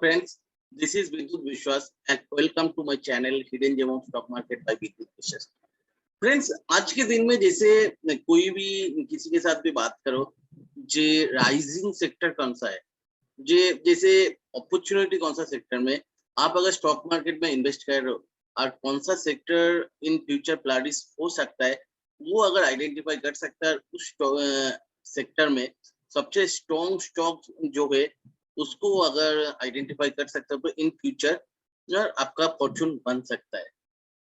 friends, this is Vidut Vishwas and welcome to my channel Hidden Gem of Stock Market by Vidut Vishwas. Friends, आज के दिन में जैसे कोई भी किसी के साथ भी बात करो, जे राइजिंग सेक्टर कौन सा है, जे जैसे अपॉर्चुनिटी कौन सा सेक्टर में आप अगर स्टॉक मार्केट में इन्वेस्ट कर रहे हो और कौन सा सेक्टर इन फ्यूचर फ्लरिश हो सकता है, वो अगर आइडेंटिफाई कर सकता है उस सेक्टर में सबसे स्ट्रॉन्ग स्टॉक जो है उसको अगर आइडेंटिफाई कर सकते हो तो इन फ्यूचर आपका फॉर्चून बन सकता है।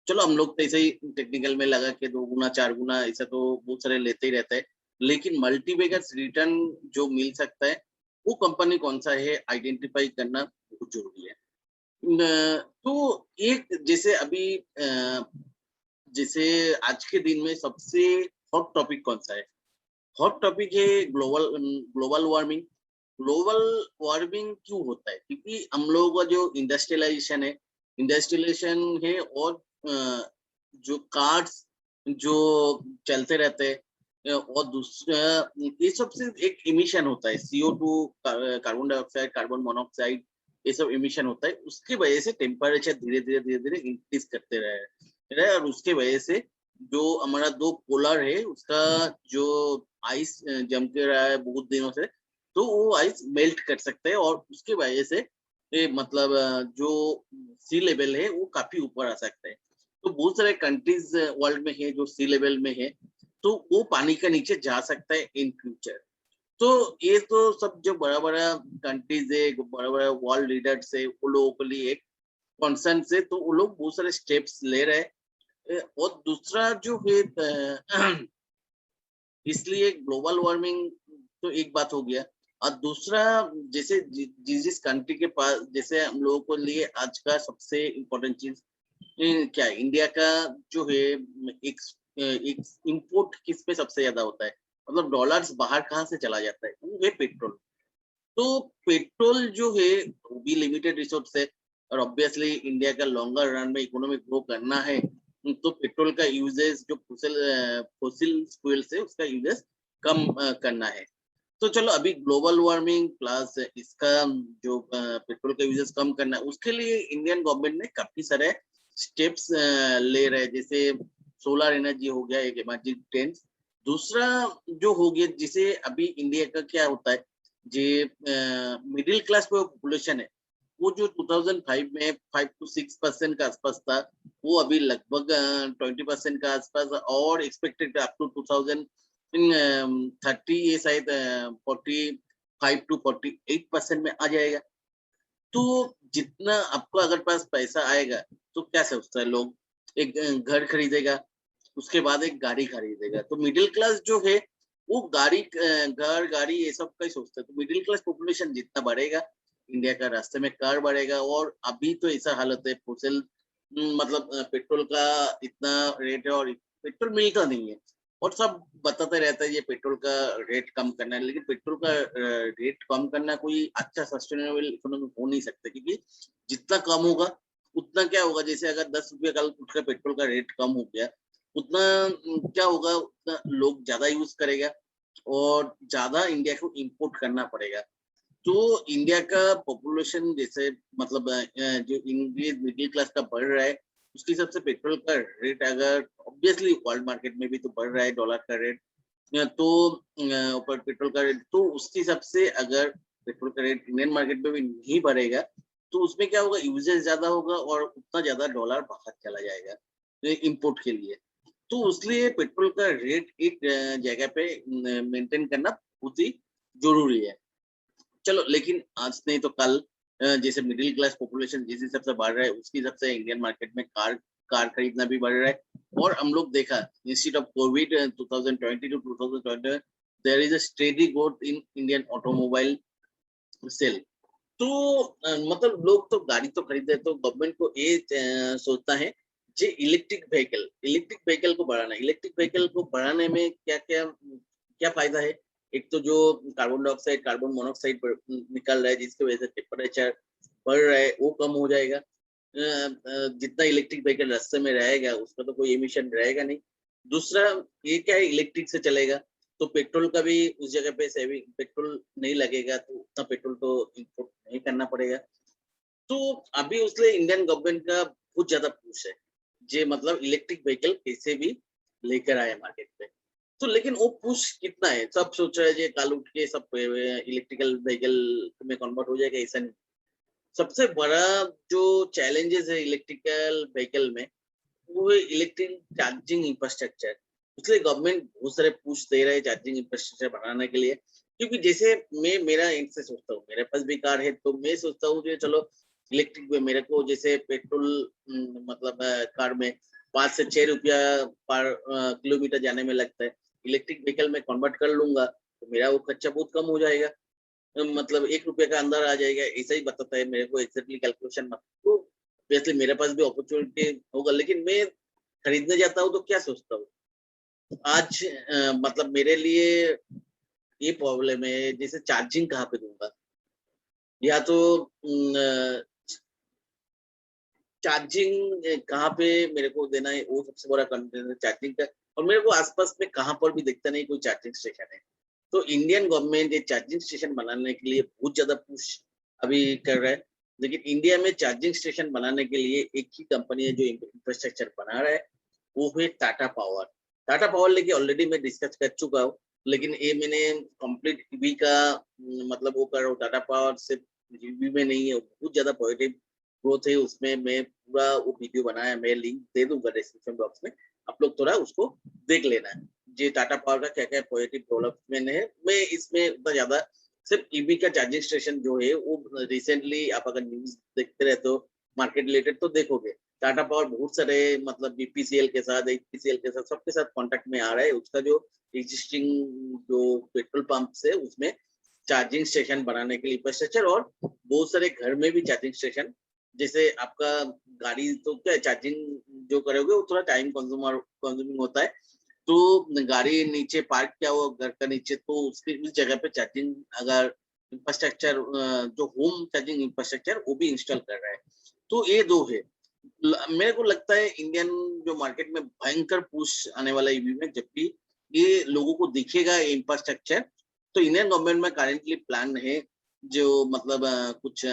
चलो हम लोग तो ऐसे ही टेक्निकल में लगा के 2 गुना 4 गुना ऐसा तो बहुत सारे लेते ही रहते हैं, लेकिन मल्टीबैगर्स रिटर्न जो मिल सकता है वो कंपनी कौन सा है आइडेंटिफाई करना बहुत जरूरी है। तो एक जैसे अभी जैसे आज के दिन में सबसे हॉट टॉपिक कौन सा है? हॉट टॉपिक है ग्लोबल वार्मिंग। ग्लोबल वार्मिंग क्यों होता है? क्योंकि हम लोगों का जो इंडस्ट्रियलाइजेशन है और जो कार्स जो चलते रहते हैं और दूसरा ये सबसे एक इमिशन होता है CO2, carbon dioxide, carbon monoxide, ये सब इमिशन होता है। उसकी वजह से टेम्परेचर धीरे धीरे इंक्रीज करते रहे और उसके वजह से जो हमारा 2 पोलर है उसका जो आइस जम के रहा है बहुत दिनों से, तो वो आइस मेल्ट कर सकते हैं और उसके वजह से मतलब जो सी लेवल है वो काफी ऊपर आ सकता है। तो बहुत सारे कंट्रीज वर्ल्ड में है जो सी लेवल में है, तो वो पानी के नीचे जा सकता है इन फ्यूचर। तो ये तो सब जो बड़ा बड़ा कंट्रीज है, बड़ा बड़ा वर्ल्ड लीडर्स है, वो लोगों के लिए एक कंसर्न से तो वो लोग बहुत सारे स्टेप्स ले रहे हैं। और दूसरा जो है इसलिए ग्लोबल वार्मिंग तो एक बात हो गया, और दूसरा जैसे जिस कंट्री के पास जैसे हम लोगों को लिए आज का सबसे इम्पोर्टेंट चीज क्या है, इंडिया का जो है एक इंपोर्ट किस पे सबसे ज्यादा होता है, मतलब डॉलर्स बाहर कहाँ से चला जाता है, वो है पेट्रोल। तो पेट्रोल जो है वो भी लिमिटेड रिसोर्स है और ऑब्वियसली इंडिया का लॉन्गर रन में इकोनॉमिक ग्रो करना है तो पेट्रोल का यूजेस जो फोसिल फ्यूल से उसका यूजेस कम करना है। तो चलो अभी ग्लोबल वार्मिंग प्लस इसका जो पेट्रोल का यूजेस कम करना है उसके लिए इंडियन गवर्नमेंट ने काफी सारे स्टेप्स ले रहे हैं। जैसे सोलर एनर्जी हो गया एक इमर्जिंग ट्रेंड। दूसरा जो हो गया जिसे अभी इंडिया का क्या होता है, जे मिडिल क्लास पॉपुलेशन है वो जो 2005 में 5 to 6% का आसपास था, वो अभी लगभग 20% का आसपास और एक्सपेक्टेड अप टू 2030 ये शायद 45 to 48% में आ जाएगा। तो जितना आपको अगर पास पैसा आएगा तो क्या सोचता है लोग, एक घर खरीदेगा, उसके बाद एक गाड़ी खरीदेगा। तो मिडिल क्लास जो है वो गाड़ी घर गाड़ी ये सब का ही सोचता है। तो मिडिल क्लास पॉपुलेशन जितना बढ़ेगा इंडिया का रास्ते में कार बढ़ेगा। और अभी तो ऐसा हालत है फोसिल मतलब पेट्रोल का इतना रेट है और पेट्रोल मिलता नहीं है और सब बताते रहता है ये पेट्रोल का रेट कम करना है, लेकिन पेट्रोल का रेट कम करना कोई अच्छा सस्टेनेबल इकोनॉमी हो नहीं सकता, क्योंकि जितना कम होगा उतना क्या होगा, जैसे अगर 10 रुपये कल का पेट्रोल का रेट कम हो गया उतना क्या होगा, उतना लोग ज्यादा यूज करेगा और ज्यादा इंडिया को इंपोर्ट करना पड़ेगा। तो इंडिया का पॉपुलेशन जैसे मतलब जो इंक्रीज मिडिल क्लास का बढ़ रहा है उसके हिसाब से पेट्रोल का रेट अगर ऑब्वियसली वर्ल्ड मार्केट में भी तो बढ़ रहा है डॉलर का रेट, तो ऊपर पेट्रोल का रेट, तो उसके हिसाब से अगर पेट्रोल का रेट इंडियन मार्केट में भी नहीं बढ़ेगा तो उसमें क्या होगा, यूजेस ज्यादा होगा और उतना ज्यादा डॉलर बाहर चला जाएगा इम्पोर्ट के लिए। तो इसलिए पेट्रोल का रेट एक जगह पे मेंटेन करना बहुत ही जरूरी है। चलो लेकिन आज नहीं तो कल जैसे मिडिल क्लास पॉपुलेशन जिस हिसाब से बढ़ रहा है उसके हिसाब से इंडियन मार्केट में कार खरीदना भी बढ़ रहा है। और हम लोग देखा instead of Covid 2020 to 2020 there is a steady growth in Indian automobile sale. तो मतलब लोग तो गाड़ी तो खरीदते, तो गवर्नमेंट को ये सोचता है जे इलेक्ट्रिक व्हीकल को बढ़ाना। इलेक्ट्रिक व्हीकल को बढ़ाने में क्या क्या क्या फायदा है? एक तो जो कार्बन डाइऑक्साइड कार्बन मोनोऑक्साइड निकल रहा है जिसकी वजह से टेम्परेचर बढ़ रहा है वो कम हो जाएगा। जितना इलेक्ट्रिक व्हीकल रास्ते में रहेगा उसका तो कोई एमिशन रहेगा नहीं। दूसरा ये क्या है, इलेक्ट्रिक से चलेगा तो पेट्रोल का भी उस जगह पे सेविंग, पेट्रोल नहीं लगेगा तो उतना पेट्रोल तो इंपोर्ट नहीं करना पड़ेगा। तो अभी उसलिए इंडियन गवर्नमेंट का बहुत ज्यादा पुश है, जे मतलब इलेक्ट्रिक व्हीकल कैसे भी लेकर आए मार्केट पे। तो लेकिन वो पुश कितना है, सब सोच रहे हैं जे कल उठ के सब इलेक्ट्रिकल व्हीकल में कन्वर्ट हो जाएगा, ऐसा नहीं। सबसे बड़ा जो चैलेंजेस है इलेक्ट्रिकल व्हीकल में, वो है इलेक्ट्रिक चार्जिंग इंफ्रास्ट्रक्चर। इसलिए गवर्नमेंट बहुत सारे पुश दे रहे हैं चार्जिंग इंफ्रास्ट्रक्चर बढ़ाने के लिए। क्योंकि जैसे मैं मेरा एंड से सोचता हूँ, मेरे पास भी कार है, तो मैं सोचता हूँ कि चलो इलेक्ट्रिक में मेरे को जैसे पेट्रोल मतलब कार में 5 से 6 रुपया पर किलोमीटर जाने में लगता है, इलेक्ट्रिक व्हीकल में कन्वर्ट कर लूंगा तो मेरा वो खर्चा बहुत कम हो जाएगा। मतलब 1 रुपये का अंदर आ जाएगा, ऐसा ही बताता है मेरे को एग्जैक्टली कैलकुलेशन में। तो ऑब्वियसली मेरे पास भी अपॉर्चुनिटी होगा, लेकिन मैं खरीदने जाता हूँ तो क्या सोचता हूँ आज मतलब मेरे लिए ये प्रॉब्लम है, जैसे चार्जिंग कहाँ पे दूंगा, या तो चार्जिंग कहाँ पे मेरे को देना है, वो सबसे बड़ा कंटेंट है चार्जिंग का। और मेरे को आसपास में कहाँ पर भी दिखता नहीं कोई चार्जिंग स्टेशन है। तो इंडियन गवर्नमेंट ये चार्जिंग स्टेशन बनाने के लिए बहुत ज्यादा पुश अभी कर रहा है। लेकिन इंडिया में चार्जिंग स्टेशन बनाने के लिए एक ही कंपनी है जो इंफ्रास्ट्रक्चर बना रहा है, वो है टाटा पावर। टाटा पावर लेके ऑलरेडी मैं डिस्कस कर चुका हूँ, लेकिन ये मैंने कंप्लीट ईवी का मतलब वो कर रहा हूँ। टाटा पावर सिर्फ ईवी में नहीं है, बहुत ज्यादा पॉजिटिव ग्रोथ है उसमें। मैं पूरा वो वीडियो बनाया, मैं लिंक दे दूंगा डिस्क्रिप्शन बॉक्स में, आप लोग थोड़ा उसको देख लेना है। ये टाटा पावर का क्या क्या पॉजिटिव डेवलपमेंट है। मैं इसमें उतना ज्यादा सिर्फ ईवी का चार्जिंग स्टेशन जो है वो रिसेंटली आप अगर न्यूज देखते रहते हो मार्केट रिलेटेड तो देखोगे टाटा पावर बहुत सारे मतलब बीपीसीएल के साथ, एचपीसीएल के साथ, सबके साथ कॉन्टेक्ट में आ रहा है। उसका जो एग्जिस्टिंग जो पेट्रोल पंप है उसमें चार्जिंग स्टेशन बनाने के लिए इंफ्रास्ट्रक्चर, और बहुत सारे घर में भी चार्जिंग स्टेशन। जैसे आपका गाड़ी तो क्या चार्जिंग जो करोगे वो थोड़ा टाइम कंज्यूमिंग होता है, तो गाड़ी नीचे पार्क किया हुआ घर का नीचे, तो उसकी उस जगह पे चार्जिंग अगर इंफ्रास्ट्रक्चर जो होम चार्जिंग इंफ्रास्ट्रक्चर वो भी इंस्टॉल कर रहा है। तो ये दो है। मेरे को लगता है इंडियन जो मार्केट में भयंकर पुश आने वाला ईवी में, जब भी ये लोगों को दिखेगा इंफ्रास्ट्रक्चर, तो इंडियन गवर्नमेंट में करेंटली प्लान है जो मतलब कुछ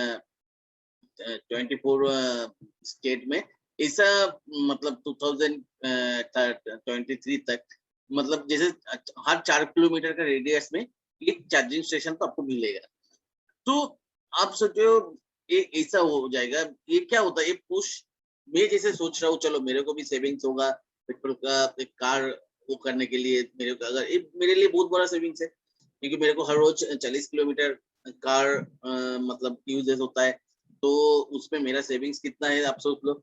24 स्टेट में ऐसा, मतलब 2023 तक, मतलब जैसे हर 4 किलोमीटर का रेडियस में एक चार्जिंग स्टेशन तो आपको मिलेगा। तो आप सोचो ये ऐसा हो जाएगा। ये क्या होता है, ये पुश मैं जैसे सोच रहा हूँ चलो मेरे को भी सेविंग्स होगा पेट्रोल का, एक कार वो करने के लिए मेरे को, अगर ये मेरे लिए बहुत बड़ा सेविंग्स है, क्योंकि मेरे को हर रोज 40 किलोमीटर कार मतलब यूज होता है। तो उसमें मेरा सेविंग्स कितना है आप सोच लो।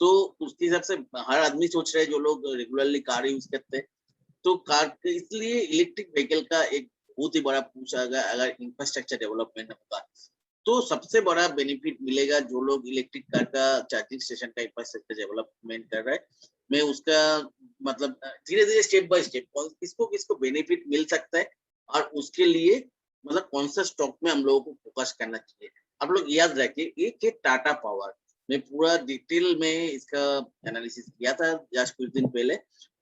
तो उसके हिसाब से हर आदमी सोच रहे हैं जो लोग रेगुलरली कार यूज करते हैं। तो कार इसलिए इलेक्ट्रिक व्हीकल का एक बहुत ही बड़ा पूछा अगर इंफ्रास्ट्रक्चर डेवलपमेंट होगा तो सबसे बड़ा बेनिफिट मिलेगा जो लोग इलेक्ट्रिक कार का चार्जिंग स्टेशन का इंफ्रास्ट्रक्चर डेवलपमेंट कर रहा है। मैं उसका मतलब धीरे धीरे स्टेप बाय स्टेप किसको किसको बेनिफिट मिल सकता है, और उसके लिए मतलब कौन सा स्टॉक में हम लोगों को फोकस करना चाहिए। आप लोग याद रखिए एक है टाटा पावर। मैं पूरा डिटेल में इसका एनालिसिस किया था जस्ट कुछ दिन पहले,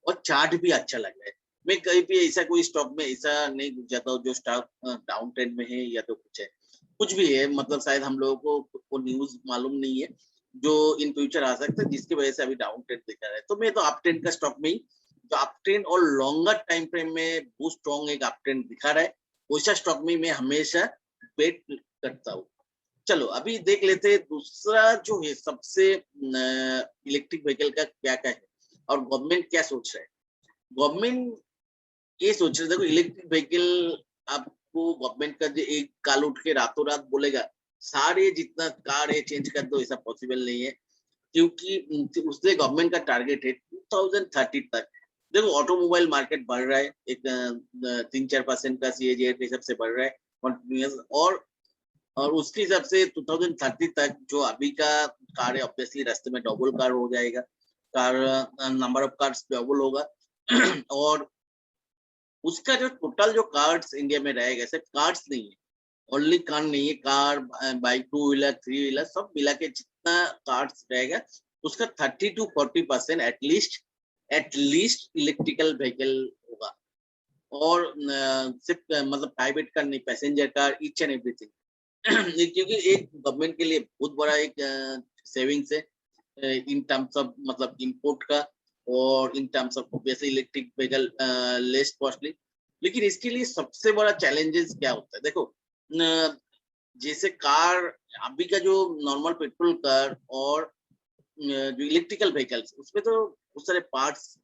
और चार्ट भी अच्छा लग रहा है। मैं कहीं भी ऐसा कोई स्टॉक में ऐसा नहीं घुस जाता हूँ जो स्टॉक डाउन ट्रेंड में है या तो कुछ है, कुछ भी है, मतलब शायद हम लोगों को न्यूज मालूम नहीं है जो इन फ्यूचर आ सकता है जिसकी वजह से अभी डाउन ट्रेंड दिखा रहा है। तो मैं तो अप ट्रेंड का स्टॉक में ही, जो अप ट्रेंड और लॉन्गर टाइम फ्रेम में बहुत स्ट्रॉन्ग एक अप ट्रेंड दिखा रहा है, वैसा स्टॉक में मैं हमेशा वेट करता हूँ। चलो अभी देख लेते हैं दूसरा जो है सबसे इलेक्ट्रिक व्हीकल का क्या क्या है और गवर्नमेंट क्या सोच रहा है। गवर्नमेंट ये सोच रहे, देखो इलेक्ट्रिक व्हीकल आपको गवर्नमेंट का जो एक काल उठ के रातों रात बोलेगा सारे जितना कार है चेंज कर दो, ऐसा पॉसिबल नहीं है। क्योंकि उसने गवर्नमेंट का टारगेट है 2030 तक। देखो ऑटोमोबाइल मार्केट बढ़ रहा है, एक 3-4% का सीएजी के हिसाब से बढ़ रहा है कंटिन्यूअस, और उसके हिसाब से 2030 तक जो अभी का कार है ऑब्वियसली रास्ते में डबल कार हो जाएगा, car number of cars double होगा और उसका जो टोटल जो कार्ड्स इंडिया में रहेगा, सिर्फ कार्ड्स नहीं है, ओनली कार नहीं है, कार बाइक 2 व्हीलर 3 व्हीलर सब मिला के जितना कार्ड्स रहेगा उसका 30-40% एटलीस्ट इलेक्ट्रिकल व्हीकल होगा। और सिर्फ मतलब प्राइवेट कार नहीं, passenger car, each and everything. क्योंकि एक गवर्नमेंट के लिए बहुत बड़ा एक सेविंग्स है इन टर्म्स ऑफ मतलब इंपोर्ट का, और इन टर्म्स ऑफ वैसे इलेक्ट्रिक व्हीकल लेस कॉस्टली। लेकिन इसके लिए सबसे बड़ा चैलेंजेस क्या होता है, देखो जैसे कार, अभी का जो नॉर्मल पेट्रोल कार और जो इलेक्ट्रिकल व्हीकल्स, उसमें तो बहुत सारे पार्ट्स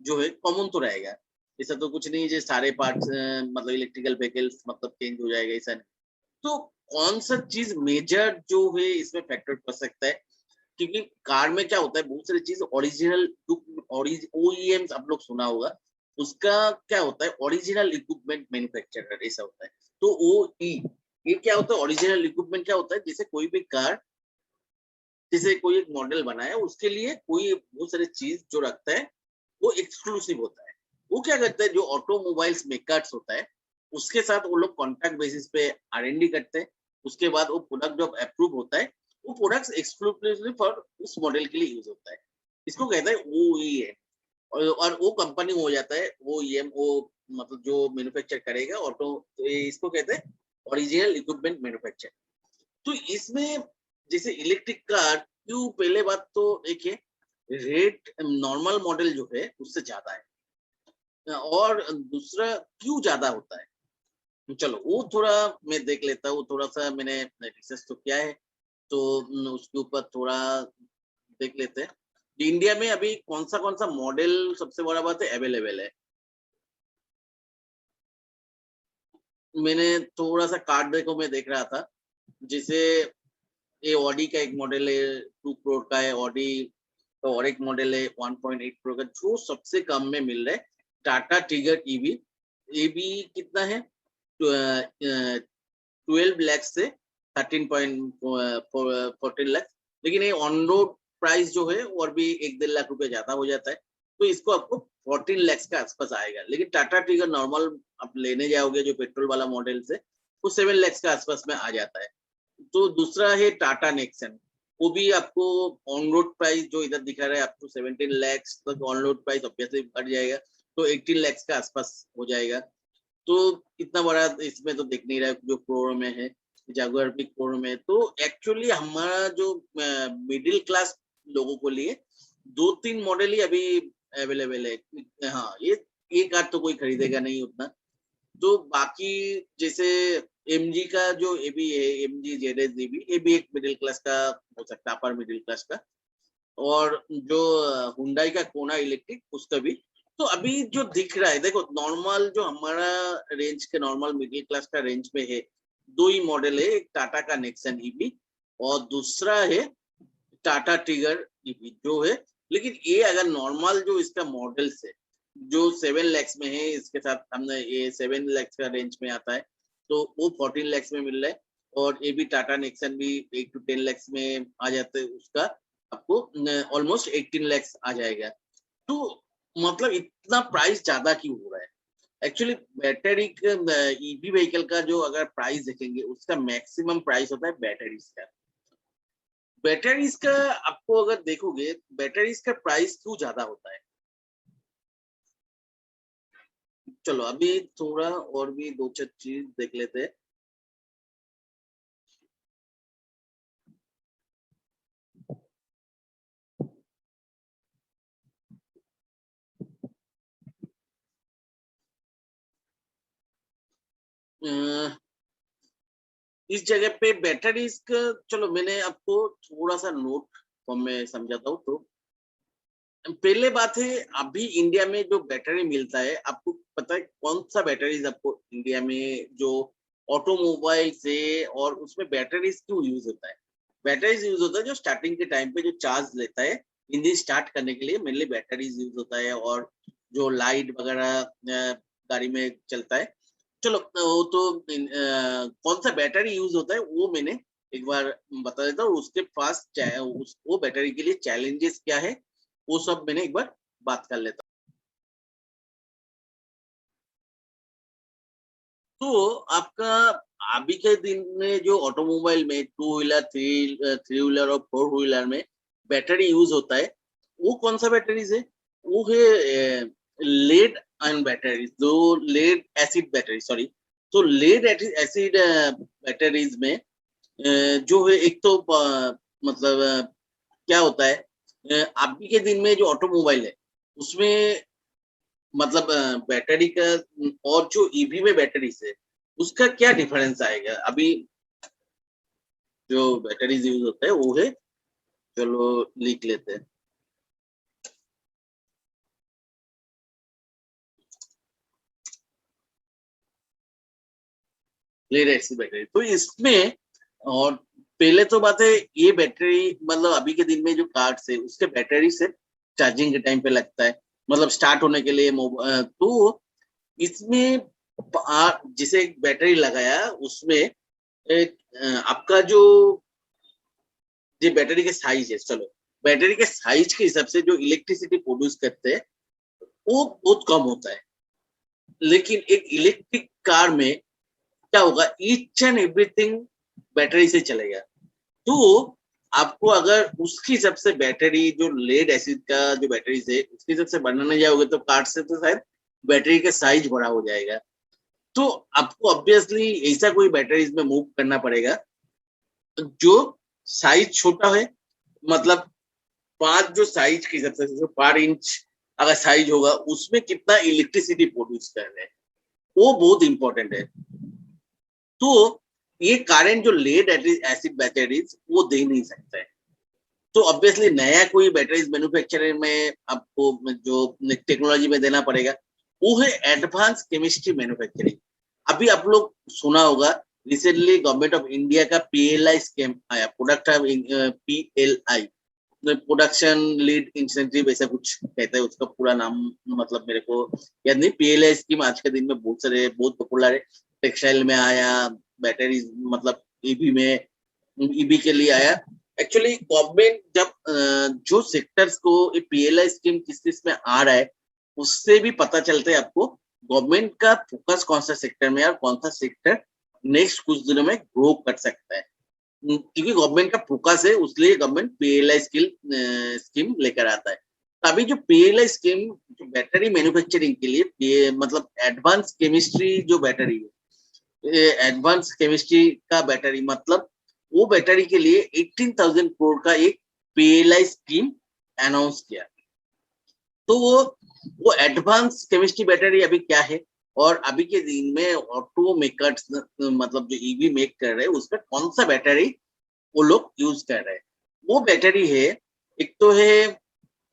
जो है कॉमन तो रहेगा। ऐसा तो कुछ नहीं है सारे पार्ट्स मतलब इलेक्ट्रिकल व्हीकल्स मतलब चेंज हो जाएगा, ऐसा नहीं। तो कौन सा चीज मेजर जो है इसमें फैक्टर कर सकता है, क्योंकि कार में क्या होता है बहुत सारी चीज ओरिजिनल ओईएम्स आप लोग सुना होगा, उसका क्या होता है ओरिजिनल इक्विपमेंट मैन्युफैक्चरर ऐसा होता है। तो ओ ई ये क्या होता है ओरिजिनल इक्विपमेंट, क्या होता है जैसे कोई भी कार, जैसे कोई एक मॉडल बना है उसके लिए कोई बहुत सारी चीज जो रखता है वो एक्सक्लूसिव होता है। वो क्या करता है जो ऑटोमोबाइल्स मेकर्स होता है उसके साथ वो लोग कॉन्ट्रैक्ट बेसिस पे आर&डी करते हैं। उसके बाद वो प्रोडक्ट जब अप्रूव होता है वो प्रोडक्ट्स एक्सक्लूसिवली फॉर उस मॉडल के लिए यूज होता है। इसको कहते हैं ओईएम। और वो कंपनी हो जाता है ओईएम, वो मतलब जो मैन्युफैक्चर करेगा ऑटो, तो इसको कहते हैं ओरिजिनल इक्विपमेंट मैन्युफैक्चर। तो इसमें जैसे इलेक्ट्रिक कार क्यों, पहले बात तो एक है रेट नॉर्मल मॉडल जो है उससे ज्यादा है, और दूसरा क्यों ज्यादा होता है चलो वो थोड़ा मैं देख लेता हूँ, थोड़ा सा मैंने रिसर्च तो किया है, तो उसके ऊपर थोड़ा देख लेते हैं। इंडिया में अभी कौन सा मॉडल सबसे बड़ा बात है अवेलेबल है। मैंने थोड़ा सा कार्ड देखो मैं देख रहा था, जैसे ये ऑडी का एक मॉडल है 2 करोड़ का है ऑडी, तो और एक मॉडल है 1.8 करोड़ का जो सबसे कम में मिल रहा है टाटा टिगर ईवी। ये भी कितना है 12 लाख से 13.14 लाख। लेकिन ये ऑन रोड प्राइस जो है और भी 1-1.5 लाख रुपए ज्यादा हो जाता है, तो इसको आपको 14 लाख के आसपास आएगा। लेकिन टाटा टिगर नॉर्मल आप लेने जाओगे जो पेट्रोल वाला मॉडल से, वो 7 लाख के आसपास में आ जाता है। तो दूसरा है टाटा नेक्सन, वो भी आपको ऑन रोड प्राइस जो इधर दिखा रहा है आपको 17 लाख तक ऑन रोड प्राइस ऑब्वियसली बढ़ जाएगा, तो 18 लाख के आसपास हो जाएगा। तो इतना बड़ा इसमें तो दिख नहीं रहा है जो करोड़ में है, जागुआर भी करोड़ में है। तो एक्चुअली हमारा जो मिडिल क्लास लोगों को लिए 2-3 मॉडल ही अभी अवेलेबल है। हाँ ये कार तो कोई खरीदेगा नहीं उतना। तो बाकी जैसे एमजी का जो ये भी है, एमजी जेडएस ये भी एक मिडिल क्लास का हो सकता है, अपर मिडिल क्लास का। और जो हुंडई का कोना इलेक्ट्रिक उसका भी। तो अभी जो दिख रहा है देखो नॉर्मल जो हमारा रेंज के नॉर्मल मिडिल क्लास का रेंज में है, 2 ही मॉडल है, एक टाटा का नेक्सन ईवी और दूसरा है टाटा टिगर ईवी जो है। लेकिन ये अगर नॉर्मल जो इसका मॉडल्स है जो 7 लाख में है, इसके साथ हमने ये 7 लाख का रेंज में आता है, तो वो 14 लाख में मिल रहा है। और ये भी टाटा नेक्सन भी 8 to 10 लाख में आ जाते हैं, उसका आपको ऑलमोस्ट 18 लाख आ जाएगा। तो मतलब इतना प्राइस ज्यादा क्यों हो रहा है? एक्चुअली बैटरी ईवी व्हीकल का जो अगर प्राइस देखेंगे उसका मैक्सिमम प्राइस होता है बैटरीज का। बैटरीज का आपको अगर देखोगे बैटरीज का प्राइस क्यों ज्यादा होता है, चलो अभी थोड़ा और भी 2-4 चीज देख लेते हैं। इस जगह पे बैटरीज का चलो मैंने आपको थोड़ा सा नोट फॉर्म में समझाता हूँ। तो पहले बात है अभी इंडिया में जो बैटरी मिलता है, आपको पता है कौन सा बैटरीज आपको इंडिया में जो ऑटोमोबाइल से, और उसमें बैटरीज क्यों यूज होता है? बैटरीज यूज होता है जो स्टार्टिंग के टाइम पे जो चार्ज लेता है इंजन स्टार्ट करने के लिए, मेनली बैटरीज यूज होता है। और जो लाइट वगैरह गाड़ी में चलता है, चलो वो तो कौन सा बैटरी यूज होता है वो मैंने एक बार बता देता हूँ। उसके पास वो बैटरी के लिए चैलेंजेस क्या है वो सब मैंने एक बार बात कर लेता हूँ। तो आपका अभी के दिन में जो ऑटोमोबाइल में 2 व्हीलर, थ्री व्हीलर और 4 व्हीलर में बैटरी यूज होता है, वो कौन सा बैटरीज है? वो है लेड आयन बैटरीज, जो लेड एसिड बैटरी, सॉरी, तो लेड एसिड बैटरीज में जो है एक तो मतलब क्या होता है, अभी के दिन में जो ऑटोमोबाइल है उसमें मतलब बैटरी का और जो ईवी में बैटरी से उसका क्या डिफरेंस आएगा? अभी जो बैटरीज यूज होता है वो है, चलो लिख लेते हैं। लेड एसिड बैटरी तो इसमें, और पहले तो बात है ये बैटरी मतलब अभी के दिन में जो कार्ड्स है उसके बैटरी से चार्जिंग के टाइम पे लगता है, मतलब स्टार्ट होने के लिए तो इसमें जिसे एक बैटरी लगाया उसमें एक आपका जो ये बैटरी के साइज है, चलो बैटरी के साइज के हिसाब से जो इलेक्ट्रिसिटी प्रोड्यूस करते हैं वो बहुत कम होता है। लेकिन एक इलेक्ट्रिक कार में क्या होगा, ईच एंड एवरीथिंग बैटरी से चलेगा। तो आपको अगर उसके हिसाब से बैटरी जो लेड एसिड का जो बैटरी है उसके हिसाब से बनाने जाओगे तो कार्ड से तो शायद बैटरी का साइज बड़ा हो जाएगा। तो आपको ऑब्वियसली ऐसा कोई बैटरी में मूव करना पड़ेगा जो साइज छोटा है, मतलब 5 जो साइज के हिसाब से जो 5 इंच अगर साइज होगा उसमें कितना इलेक्ट्रिसिटी प्रोड्यूस कर रहे हैं वो बहुत इंपॉर्टेंट है। तो ये करंट जो लेड एसिड बैटरीज वो दे नहीं सकता है। तो ऑब्वियसली नया कोई बैटरीज मैन्युफैक्चरर में आपको जो टेक्नोलॉजी में देना पड़ेगा वो है एडवांस केमिस्ट्री मैन्युफैक्चरिंग। अभी आप लोग सुना होगा रिसेंटली गवर्नमेंट ऑफ इंडिया का पीएलआई स्कीम आया, product PLI, production lead incentive ऐसा कुछ कहते हैं उसका पूरा नाम, मतलब मेरे को याद नहीं। पीएलआई स्कीम आज के दिन में बहुत पॉपुलर है, टेक्सटाइल में आया, बैटरी मतलब ईवी में, ईवी के लिए आया। एक्चुअली गवर्नमेंट जब जो सेक्टर्स को पीएलआई स्कीम किस किस में आ रहा है उससे भी पता चलता है आपको गवर्नमेंट का फोकस कौन सा सेक्टर में है और कौन सा सेक्टर नेक्स्ट कुछ दिनों में ग्रो कर सकता है। क्योंकि गवर्नमेंट का फोकस है उसलिए गवर्नमेंट पीएलआई स्कीम लेकर आता है। अभी जो पीएलआई स्कीम जो बैटरी मैन्युफैक्चरिंग के लिए मतलब एडवांस केमिस्ट्री जो बैटरी है, एडवांस केमिस्ट्री का बैटरी मतलब वो बैटरी के लिए 18,000 करोड़ का एक पीएलआई स्कीम अनाउंस किया। तो वो एडवांस केमिस्ट्री बैटरी अभी क्या है और अभी के दिन में ऑटो मेकर्स मतलब जो ईवी मेक कर रहे हैं उसमें कौन सा बैटरी वो लोग यूज कर रहे हैं, वो बैटरी है। एक तो है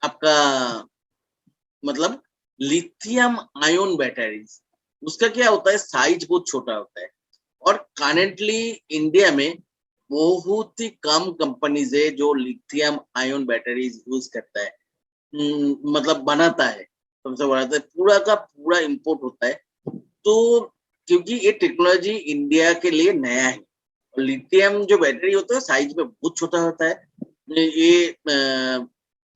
आपका मतलब लिथियम आयन बैटरीज, उसका क्या होता है साइज बहुत छोटा होता है और करेंटली इंडिया में बहुत ही कम कंपनीज है जो लिथियम आयन बैटरीज यूज करता है, मतलब बनाता है, सबसे बड़ा तो पूरा का पूरा इंपोर्ट होता है। तो क्योंकि ये टेक्नोलॉजी इंडिया के लिए नया है, लिथियम जो बैटरी होता है साइज में बहुत छोटा होता है ये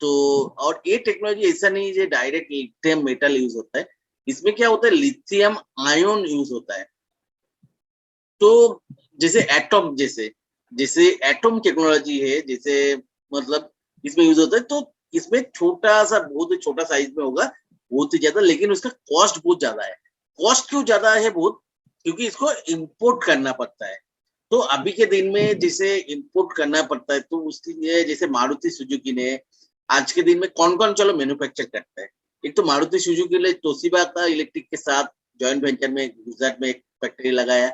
तो, और ये टेक्नोलॉजी ऐसा नहीं है डायरेक्ट लिथियम मेटल यूज होता है, इसमें क्या होता है लिथियम आयन यूज होता है। तो जैसे एटॉम जैसे जैसे एटॉम टेक्नोलॉजी है जैसे मतलब इसमें यूज होता है, तो इसमें छोटा सा बहुत ही छोटा साइज में होगा बहुत ही ज्यादा, लेकिन उसका कॉस्ट बहुत ज्यादा है। कॉस्ट क्यों ज्यादा है बहुत, क्योंकि इसको इम्पोर्ट करना पड़ता है। तो अभी के दिन में जिसे इम्पोर्ट करना पड़ता है तो उसके लिए जैसे मारुति सुजुकी ने आज के दिन में कौन कौन चलो मैन्युफैक्चर करता है, एक तो मारुति सुजुकी ने तोशिबा का इलेक्ट्रिक के साथ जॉइंट वेंचर में गुजरात में एक फैक्ट्री लगाया,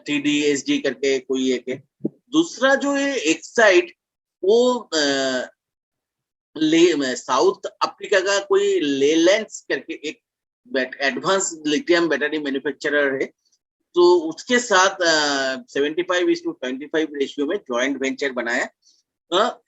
TDSG करके कोई एक है। दूसरा जो है एक्साइड वो साउथ अफ्रीका का कोई लेलेंस करके एक एडवांस लिथियम बैटरी मैन्युफैक्चरर है। तो उसके साथ 75:25 रेशियो में जॉइंट वेंचर बनाया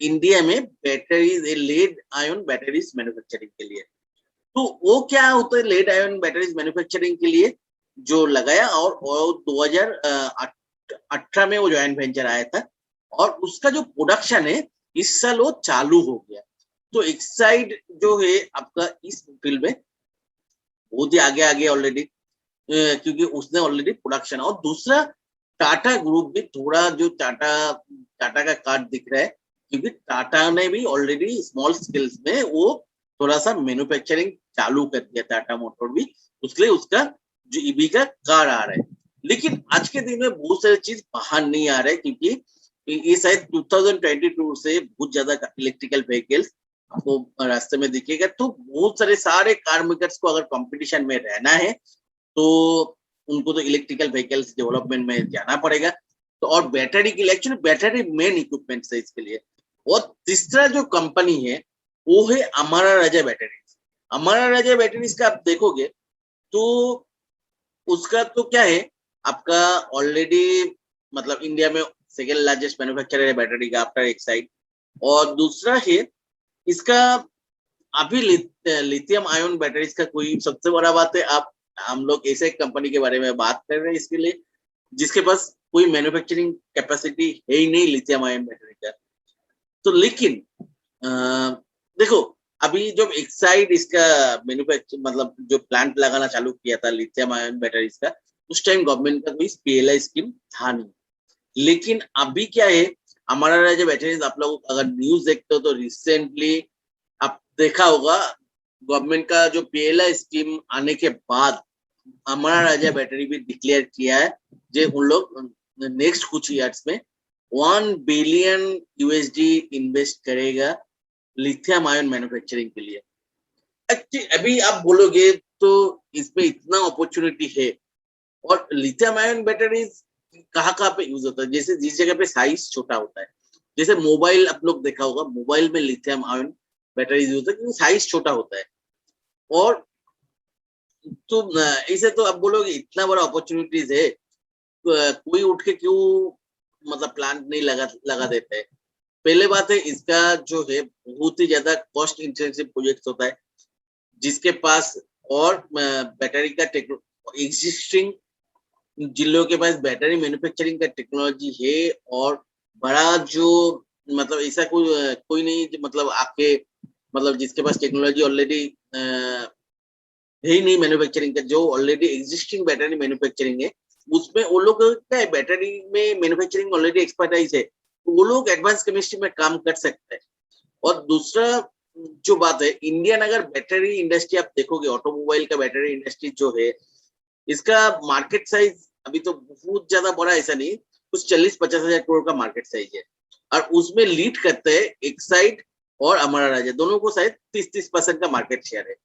इंडिया में batteries lead ion batteries manufacturing के लिए। तो वो क्या होता है लेड आयन बैटरीज मैन्युफैक्चरिंग के लिए जो लगाया, और 2018 में वो जॉइंट वेंचर आया था और उसका जो प्रोडक्शन है इस साल वो चालू हो गया। तो एक्साइड जो है आपका इस फील्ड में बहुत ही आगे आगे ऑलरेडी, क्योंकि उसने ऑलरेडी प्रोडक्शन, और दूसरा टाटा ग्रुप भी थोड़ा जो टाटा टाटा का कार्ड दिख रहा है क्योंकि टाटा ने भी ऑलरेडी स्मॉल स्केल्स में वो थोड़ा सा मैन्युफैक्चरिंग चालू कर दिया टाटा मोटर भी, उसके लिए उसका जो ईवी का कार आ रहा है। लेकिन आज के दिन में बहुत सारी चीज बाहर नहीं आ रहा है, क्योंकि ये शायद 2022 से बहुत ज्यादा इलेक्ट्रिकल व्हीकल्स आपको रास्ते में दिखेगा। तो बहुत सारे कार मेकर्स को अगर कंपटीशन में रहना है तो उनको तो इलेक्ट्रिकल व्हीकल्स डेवलपमेंट में जाना पड़ेगा। तो और बैटरी के लिए एक्चुअली बैटरी मेन इक्विपमेंट है इसके लिए। और तीसरा जो कंपनी है वो है अमारा राजा बैटरीज। अमारा राजा बैटरीज का आप देखोगे तो उसका तो क्या है, आपका ऑलरेडी मतलब इंडिया में सेकेंड लार्जेस्ट मैन्युफैक्चरर है बैटरी का आफ्टर एक्साइड। और दूसरा है इसका अभी लिथियम आयन बैटरीज का कोई सबसे बड़ा बात है, आप हम लोग ऐसे एक कंपनी के बारे में बात कर रहे हैं इसके लिए जिसके पास कोई मैन्युफैक्चरिंग कैपेसिटी है ही नहीं लिथियम आयन बैटरी का। तो लेकिन देखो अभी जब एक्साइड इसका मैन्युफैक्चर मतलब जो प्लांट लगाना चालू किया था लिथियम आयन बैटरीज का, उस टाइम गवर्नमेंट का कोई पीएलआई स्कीम था नहीं। लेकिन अभी क्या है, हमारा राजा बैटरीज आप लोग अगर न्यूज देखते हो तो रिसेंटली आप देखा होगा गवर्नमेंट का जो पीएलआई स्कीम आने के बाद हमारा राजा बैटरी भी डिक्लेयर किया है जो उन लोग नेक्स्ट कुछ ईयर्स में 1 बिलियन यूएसडी इन्वेस्ट करेगा लिथियम आयन मैन्युफैक्चरिंग के लिए। अभी आप बोलोगे तो इसमें इतना अपॉर्चुनिटी है, और लिथियम आयन बैटरीज कहाँ कहाँ पे यूज होता है, जैसे जिस जगह पे साइज छोटा होता है, जैसे मोबाइल आप लोग देखा होगा मोबाइल में लिथियम आयन बैटरीज यूज होता है क्योंकि साइज छोटा होता है। और तो इसे तो आप बोलोगे इतना बड़ा अपॉर्चुनिटीज है, कोई उठ के क्यों मतलब प्लांट नहीं लगा देते है। पहले बात है इसका जो है बहुत ही ज्यादा कॉस्ट इंटेंसिव प्रोजेक्ट होता है जिसके पास और बैटरी का एग्जिस्टिंग जिन लोगों के पास बैटरी मैन्युफैक्चरिंग का टेक्नोलॉजी है और बड़ा जो मतलब ऐसा कोई नहीं मतलब आपके मतलब जिसके पास टेक्नोलॉजी ऑलरेडी है ही नहीं मैन्युफैक्चरिंग का, जो ऑलरेडी एग्जिस्टिंग बैटरी मैन्युफैक्चरिंग है उसमें वो लोग क्या है बैटरी में मैन्युफैक्चरिंग ऑलरेडी एक्सपर्टाइज है, तो वो लोग एडवांस केमिस्ट्री में काम कर सकते हैं। और दूसरा जो बात है इंडियन अगर बैटरी इंडस्ट्री आप देखोगे ऑटोमोबाइल का बैटरी इंडस्ट्री जो है इसका मार्केट साइज अभी तो बहुत ज्यादा बड़ा ऐसा नहीं, कुछ 40-50 हजार करोड़ का मार्केट साइज है। और उसमें लीड करते हैं एक्साइड और अमरा राजा दोनों को शायद 30-30% का मार्केट शेयर है।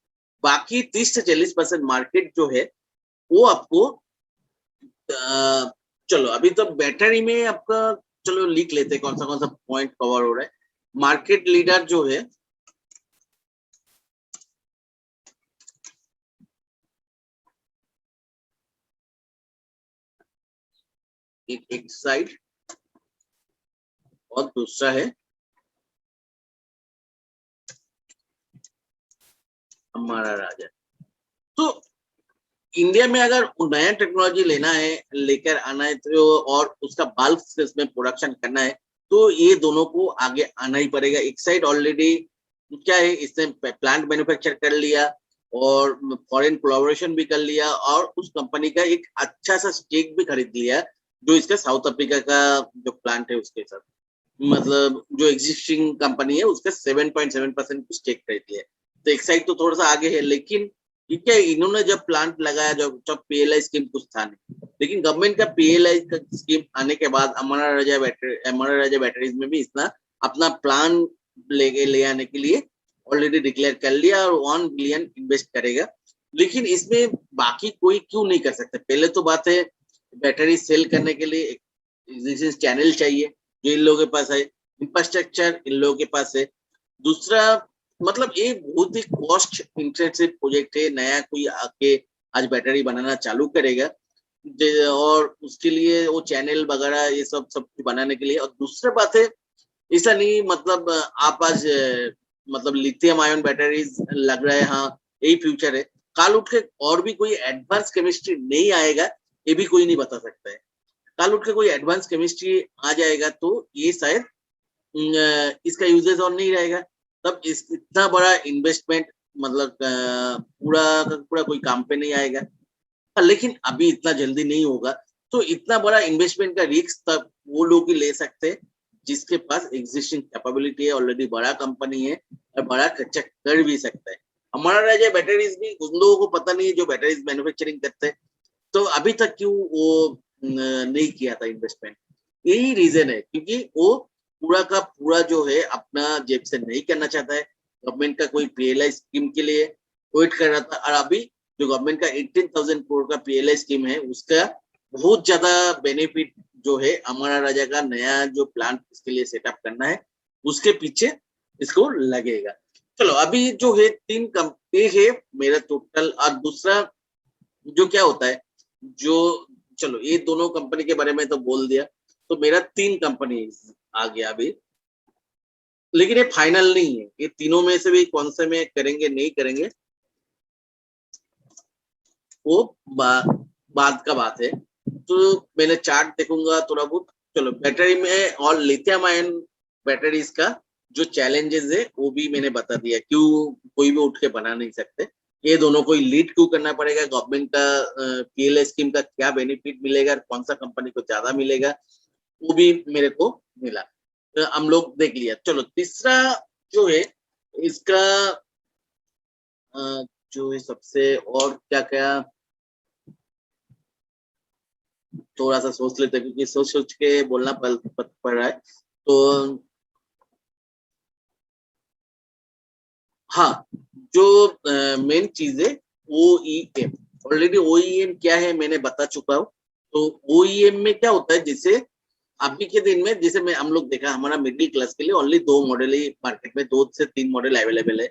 बाकी 30 से 40% मार्केट जो है वो आपको चलो अभी तो बैटरी में आपका चलो लिख लेते हैं कौन सा पॉइंट कवर हो रहा है। मार्केट लीडर जो है एक साइड और दूसरा है हमारा राजा। तो इंडिया में अगर नया टेक्नोलॉजी लेना है लेकर आना है तो और उसका बल्क में प्रोडक्शन करना है तो ये दोनों को आगे आना ही पड़ेगा। एक साइड ऑलरेडी क्या है इसने प्लांट मैन्युफैक्चर कर लिया और फॉरेन कोलैबोरेशन भी कर लिया और उस कंपनी का एक अच्छा सा स्टेक भी खरीद लिया जो इसका साउथ अफ्रीका का जो प्लांट है उसके साथ मतलब जो एग्जिस्टिंग कंपनी है उसका 7.7% स्टेक खरीद लिया। तो एक साइड तो थोड़ा सा आगे है, लेकिन ठीक है इन्होंने जब प्लांट लगाया जब पीएलआई स्कीम कुछ था नहीं, लेकिन गवर्नमेंट का पीएलआई का स्कीम आने के बाद अमरा राजा बैटरीज में भी इतना अपना प्लान ले आने के लिए ऑलरेडी डिक्लेयर कर लिया और 1 बिलियन इन्वेस्ट करेगा। लेकिन इसमें बाकी कोई क्यों नहीं कर सकता। पहले तो बात है बैटरी सेल करने के लिए एक चैनल चाहिए जो इन लोगों के पास है, इंफ्रास्ट्रक्चर इन लोगों के पास है। दूसरा मतलब ये बहुत ही कॉस्ट इंटेंसिव प्रोजेक्ट है, नया कोई आके आज बैटरी बनाना चालू करेगा और उसके लिए वो चैनल वगैरह ये सब बनाने के लिए। और दूसरा बात है ऐसा नहीं मतलब आप आज मतलब लिथियम आयन बैटरीज लग रहा है हाँ यही फ्यूचर है, काल उठ के और भी कोई एडवांस केमिस्ट्री नहीं आएगा ये भी कोई नहीं बता सकता है। काल उठ के कोई एडवांस केमिस्ट्री आ जाएगा तो ये शायद इसका यूजेस और नहीं रहेगा, तब इस इतना बड़ा इन्वेस्टमेंट मतलब पूरा पूरा कोई काम पे नहीं आएगा। लेकिन अभी इतना जल्दी नहीं होगा, तो इतना बड़ा इन्वेस्टमेंट का रिस्क तब वो लोग ही ले सकते हैं जिसके पास एग्जिस्टिंग कैपेबिलिटी है, ऑलरेडी बड़ा कंपनी है और बड़ा खर्चा कर भी सकता है। हमारा राजा बैटरीज भी उन लोगों को पता नहीं है जो बैटरीज मैन्युफैक्चरिंग करते हैं, तो अभी तक क्यों वो नहीं किया था इन्वेस्टमेंट? यही रीजन है, क्योंकि वो पूरा का पूरा जो है अपना जेब से नहीं करना चाहता है। गवर्नमेंट का कोई पीएलआई स्कीम के लिए वेट कर रहा था, और अभी जो गवर्नमेंट का 18,000 करोड़ का पीएलआई स्कीम है, उसका बहुत ज्यादा बेनिफिट जो है अमरा राजा का नया जो प्लान इसके लिए सेटअप करना है, उसके पीछे इसको लगेगा। चलो, अभी जो है तीन कंपनी है मेरा टोटल। और दूसरा जो क्या होता है, जो चलो ये दोनों कंपनी के बारे में तो बोल दिया, तो मेरा तीन कंपनी आ गया अभी। लेकिन ये फाइनल नहीं है, ये तीनों में से भी कौन से में करेंगे नहीं करेंगे वो बाद का बात है। तो मैंने चार्ट देखूंगा थोड़ा बहुत। चलो, बैटरी में और लिथियम आयन बैटरीज का जो चैलेंजेस है वो भी मैंने बता दिया, क्यों कोई भी उठ के बना नहीं सकते, ये दोनों को लीड क्यों करना पड़ेगा, गवर्नमेंट का पीएलआई स्कीम का क्या बेनिफिट मिलेगा, कौन सा कंपनी को ज्यादा मिलेगा, वो भी मेरे को मिला। तो हम लोग देख लिया। चलो, तीसरा जो है इसका जो है सबसे और क्या क्या थोड़ा सा सोच लेते हैं, क्योंकि सोच सोच के बोलना पड़ रहा है। तो हाँ, जो मेन चीज है ओईएम, ऑलरेडी ओईएम क्या है मैंने बता चुका हूँ। तो ओईएम में क्या होता है, जैसे अभी के दिन में जैसे मैं हम लोग देखा, हमारा मिडिल क्लास के लिए ओनली दो मॉडल ही मार्केट में, 2 से 3 मॉडल अवेलेबल है।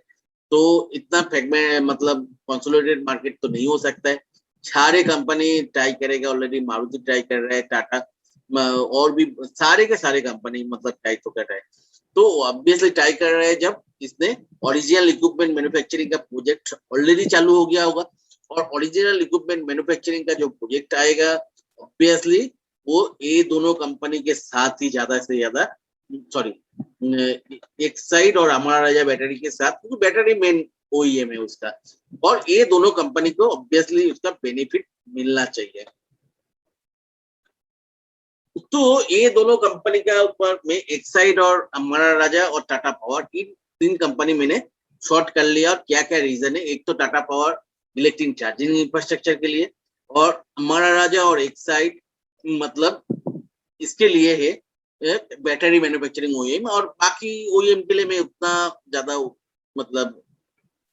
तो इतना फ्रेगमेंट मतलब कंसोलिडेटेड मार्केट तो नहीं हो सकता है। सारे कंपनी ट्राई करेगा, ऑलरेडी मारुति ट्राई कर रहा है, टाटा और भी सारे के सारे कंपनी मतलब ट्राई तो कर रहा है। तो ऑब्वियसली ट्राई कर रहा है जब इसने ओरिजिनल इक्विपमेंट मैन्युफैक्चरिंग का प्रोजेक्ट ऑलरेडी चालू हो गया होगा। और ओरिजिनल इक्विपमेंट मैन्युफैक्चरिंग का जो प्रोजेक्ट आएगा, ऑब्वियसली वो ये दोनों कंपनी के साथ ही ज्यादा से ज्यादा, सॉरी, एक्साइड और अमरा राजा बैटरी के साथ, क्योंकि बैटरी मेन ओईएम है उसका, और ये दोनों कंपनी को ऑब्वियसली उसका बेनिफिट मिलना चाहिए। तो ये दोनों कंपनी का ऊपर में एक्साइड और अमरा राजा और टाटा पावर, इन तीन कंपनी मैंने शॉर्ट कर लिया। और क्या क्या रीजन है, एक तो Tata power electric charging infrastructure के लिए, और अमरा राजा और एक्साइड मतलब इसके लिए है बैटरी मैन्युफैक्चरिंग ओईएम। और बाकी ओईएम के लिए मैं उतना ज्यादा मतलब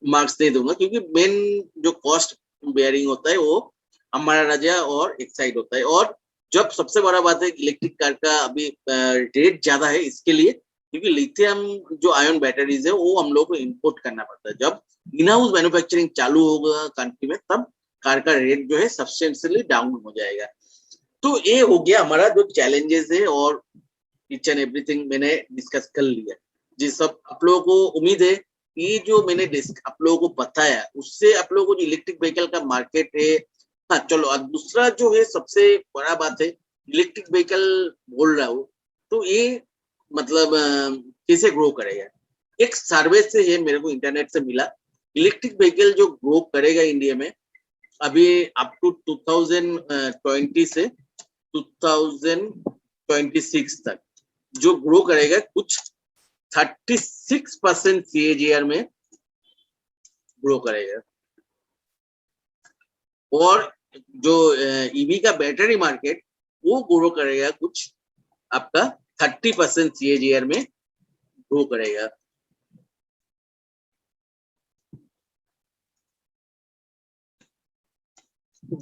मार्क्स नहीं दूंगा, क्योंकि मेन जो कॉस्ट बेयरिंग होता है वो हमारा राजा और एक्साइड होता है। और जब सबसे बड़ा बात है, इलेक्ट्रिक कार का अभी रेट ज्यादा है इसके लिए, क्योंकि लिथियम जो आयन बैटरीज है वो हम लोग को इंपोर्ट करना पड़ता है। जब इन हाउस मैन्युफैक्चरिंग चालू होगा कंट्री में, तब कार का रेट जो है सब्सटेंशियली डाउन हो जाएगा। तो ये हो गया हमारा जो चैलेंजेस है, और ईच एंड एवरीथिंग मैंने डिस्कस कर लिया। जी, सब आप लोगों को उम्मीद है ये जो मैंने आप लोगों को बताया उससे आप लोगों को जो इलेक्ट्रिक व्हीकल का मार्केट है। हाँ चलो, अब दूसरा जो है सबसे बड़ा बात है, इलेक्ट्रिक व्हीकल बोल रहा हूँ, तो ये मतलब कैसे ग्रो करेगा। एक सर्वे से है, मेरे को इंटरनेट से मिला, इलेक्ट्रिक व्हीकल जो ग्रो करेगा इंडिया में अभी अप टू 2020 से 2026 तक, जो ग्रो करेगा कुछ 36% सीएजीआर में ग्रो करेगा। और जो ईवी का बैटरी मार्केट वो ग्रो करेगा कुछ आपका 30% सीएजीआर में ग्रो करेगा।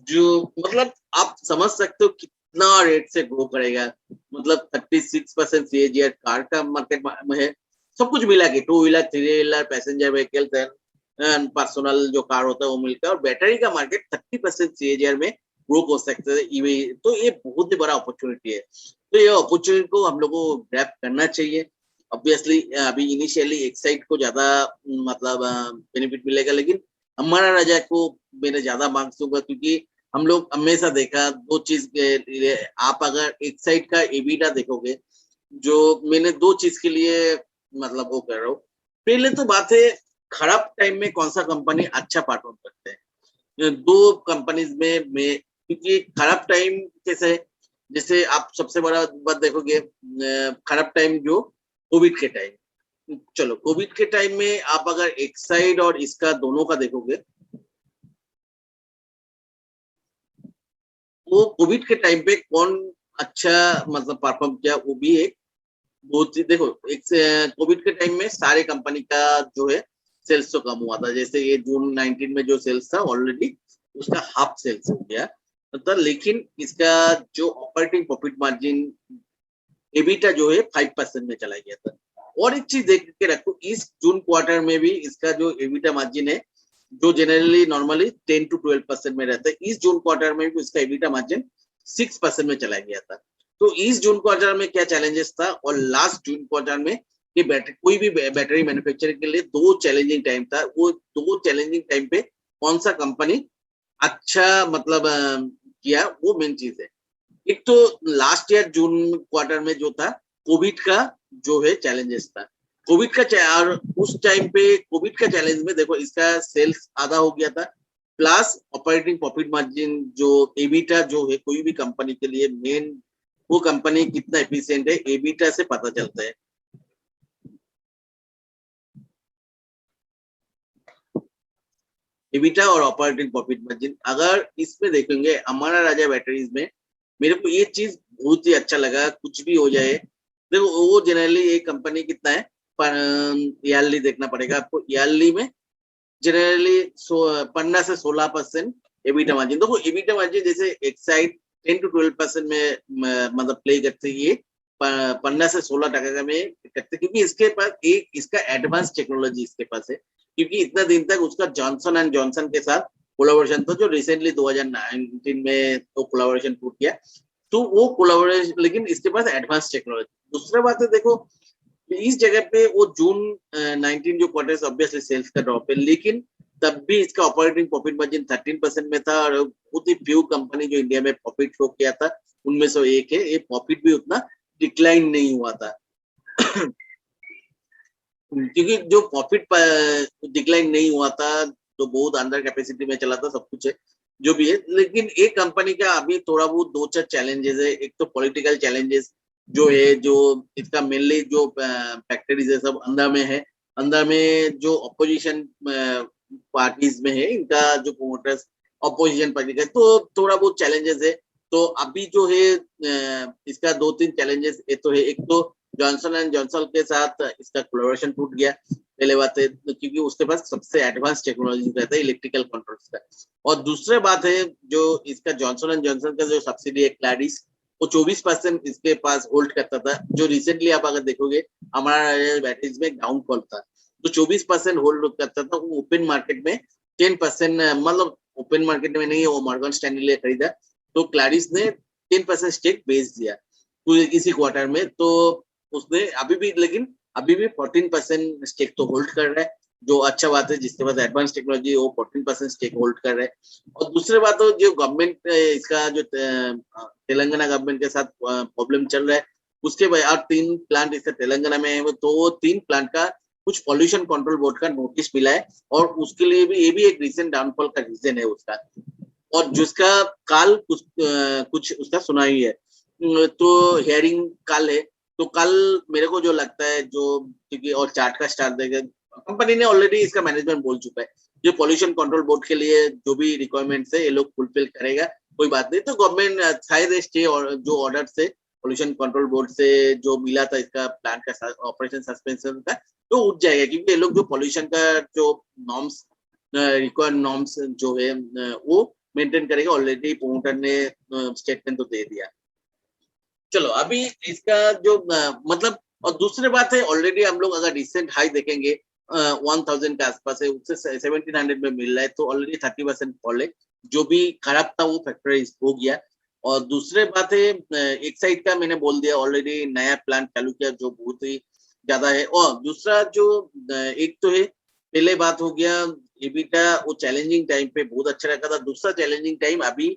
जो मतलब आप समझ सकते हो कितना रेट से ग्रो करेगा। मतलब 36% सीएजीआर कार का मार्केट में है, सब कुछ मिला के, 2 wheeler, 3 wheeler, passenger vehicle, personal जो कार होता है वो मिलकर, और बैटरी का मार्केट 30% सीएजीआर में ग्रो हो सकते हैं ईवी। तो ये बहुत ही बड़ा अपॉर्चुनिटी है। तो ये अपॉर्चुनिटी को हम लोग को ग्रैब करना चाहिए। ऑब्वियसली अभी इनिशियली एक्साइड को ज्यादा मतलब बेनिफिट मिलेगा, लेकिन हमारा राजा को मैंने ज्यादा मार्क्स दूंगा, क्योंकि हम लोग हमेशा देखा दो चीज के लिए, आप अगर एक साइड का एबिटा देखोगे, जो मैंने दो चीज के लिए मतलब वो कर रहा हूँ। पहले तो बात है, खराब टाइम में कौन सा कंपनी अच्छा परफॉर्म करते हैं, दो कंपनीज में मैं, क्योंकि खराब टाइम कैसे है, जैसे आप सबसे बड़ा बात देखोगे, खराब टाइम जो कोविड के टाइम, चलो कोविड के टाइम में आप अगर एक साइड और इसका दोनों का देखोगे, तो कोविड के टाइम पे कौन अच्छा मतलब परफॉर्म किया, वो भी एक बहुत ही देखो, एक कोविड के टाइम में सारे कंपनी का जो है सेल्स तो कम हुआ था। जैसे ये जून 19 में जो सेल्स था ऑलरेडी उसका हाफ सेल्स हो गया तो, लेकिन इसका जो ऑपरेटिंग प्रॉफिट मार्जिन एबिटा जो है 5% में चला गया था। और एक चीज देख के रखो, इस जून क्वार्टर में भी इसका जो एबिटा मार्जिन है जो जनरली नॉर्मली 10 to 12% में रहता है, इस जून क्वार्टर में भी इसका एबिटा मार्जिन 6% में चला गया था। तो इस जून क्वार्टर में क्या चैलेंजेस था और लास्ट जून क्वार्टर में कि बैटरी कोई भी बैटरी मैन्युफैक्चरिंग के लिए दो चैलेंजिंग टाइम था। वो दो चैलेंजिंग टाइम पे कौन सा कंपनी अच्छा मतलब किया, वो मेन चीज है। एक तो लास्ट ईयर जून क्वार्टर में जो था कोविड का जो है चैलेंजेस था, कोविड का और उस टाइम पे कोविड का चैलेंज में देखो इसका सेल्स आधा हो गया था, प्लस ऑपरेटिंग प्रॉफिट मार्जिन जो एबिटा जो है कोई भी कंपनी के लिए मेन, वो कंपनी कितना एफिशिएंट है एबिटा से पता चलता है। एबिटा और ऑपरेटिंग प्रॉफिट मार्जिन अगर इसमें देखेंगे हमारा राजा बैटरीज में, मेरे को ये चीज बहुत ही अच्छा लगा। कुछ भी हो जाए देखो, वो जनरली एक कंपनी कितना है पर ईयरली देखना पड़ेगा आपको। ईयरली में जनरली 15 से 16% एबिटा मार्जिन। देखो एबिटा मार्जिन जैसे एक साइड 10 to 12% में मतलब प्ले करते ये 15 से 16% में करते, क्योंकि इसके पास एक इसका एडवांस टेक्नोलॉजी इसके पास है। क्योंकि इतना दिन तक उसका जॉनसन एंड जॉनसन के साथ कोलैबोरेशन था जो रिसेंटली 2019 में तो कोलैबोरेशन टूट गया, तो वो कोलैबोरेशन, लेकिन इसके पास एडवांस टेक्नोलॉजी। दूसरा बात है देखो इस जगह पे वो जून 19 जो क्वार्टर ऑब्वियसली सेल्स का ड्रॉप है, लेकिन तब भी इसका ऑपरेटिंग प्रॉफिट मार्जिन 13% में था और बहुत ही फ्यू कंपनी जो इंडिया में प्रॉफिट शो किया था उनमें से एक है। ये प्रॉफिट भी उतना डिक्लाइन नहीं हुआ था क्योंकि जो प्रॉफिट डिक्लाइन नहीं हुआ था तो बहुत अंडर कैपेसिटी में चला था, सब कुछ है जो भी है। लेकिन एक कंपनी का अभी थोड़ा बहुत दो चार चैलेंजेस है। एक तो पॉलिटिकल चैलेंजेस जो है, जो इसका मेनली जो फैक्ट्रीज है सब अंदर में है, अंदर में जो अपोजिशन पार्टीज में है इनका जो प्रोमोटर्स अपोजिशन पार्टी का, तो थोड़ा बहुत चैलेंजेस है। तो अभी जो है इसका दो तीन चैलेंजेस ये तो है। एक तो जॉनसन एंड जॉनसन के साथ इसका कोलैबोरेशन टूट गया, पहले बात है क्योंकि उसके पास सबसे एडवांस टेक्नोलॉजी रहता है इलेक्ट्रिकल कंट्रोल्स का। और दूसरे बात है जो इसका जॉनसन एंड जॉनसन का जो सब्सिडी है क्लैरिस, वो 24% इसके पास होल्ड करता था, जो रिसेंटली आप अगर देखोगे हमारा बैटरीज में डाउनफॉल था, तो 24% होल्ड करता था। वो ओपन मार्केट में 10% मतलब ओपन मार्केट में नहीं, वो मॉर्गन स्टैनली ने खरीदा, तो क्लैरिस ने 10% स्टेक बेच दिया तो इसी क्वार्टर में। तो उसने अभी भी, लेकिन अभी भी 14% स्टेक तो होल्ड कर रहा है, जो अच्छा बात है। जिसके पास एडवांस टेक्नोलॉजी वो 14% स्टेक होल्ड कर रहे हैं। और दूसरी बात तो जो गवर्नमेंट इसका जो तेलंगाना गवर्नमेंट के साथ प्रॉब्लम चल रहा है उसके बाद, और 3 प्लांट इसका तेलंगाना में है, तो 3 प्लांट का कुछ पॉल्यूशन कंट्रोल बोर्ड का नोटिस मिला है और उसके लिए भी ये भी एक रीजन डाउनफॉल का रीजन है उसका, और जिसका काल कुछ उसका सुनाई है। तो हियरिंग कल है, तो कल मेरे को जो लगता है जो, क्योंकि और चार्ट का स्टार्ट देगा, कंपनी ने ऑलरेडी इसका मैनेजमेंट बोल चुका है जो पॉल्यूशन कंट्रोल बोर्ड के लिए जो भी रिक्वायरमेंट्स है ये लोग फुलफिल करेगा, कोई बात नहीं। तो गवर्नमेंट शायद स्टे और जो ऑर्डर से पॉल्यूशन कंट्रोल बोर्ड से जो मिला था इसका प्लांट का ऑपरेशन सस्पेंशन का, तो उठ जाएगा, क्योंकि ये लोग जो पॉल्यूशन का जो नॉर्म्स रिक्वायर्ड नॉर्म्स जो है वो मेंटेन करेगा। ऑलरेडी प्रोमोटर ने स्टेटमेंट तो दे दिया। चलो अभी इसका जो मतलब, और दूसरी बात है ऑलरेडी हम लोग अगर रिसेंट हाई देखेंगे 1000 के आसपास है, उससे 1700 में मिल रहा है, तो ऑलरेडी 30% फॉल है। जो भी खराब था वो फैक्टराइज हो गया। और दूसरे बात है एक साइड का मैंने बोल दिया ऑलरेडी नया प्लांट चालू किया जो बहुत ही ज्यादा है। और दूसरा जो एक तो है, पहले बात हो गया एबिटा वो चैलेंजिंग टाइम पे बहुत अच्छा रखा था। दूसरा चैलेंजिंग टाइम अभी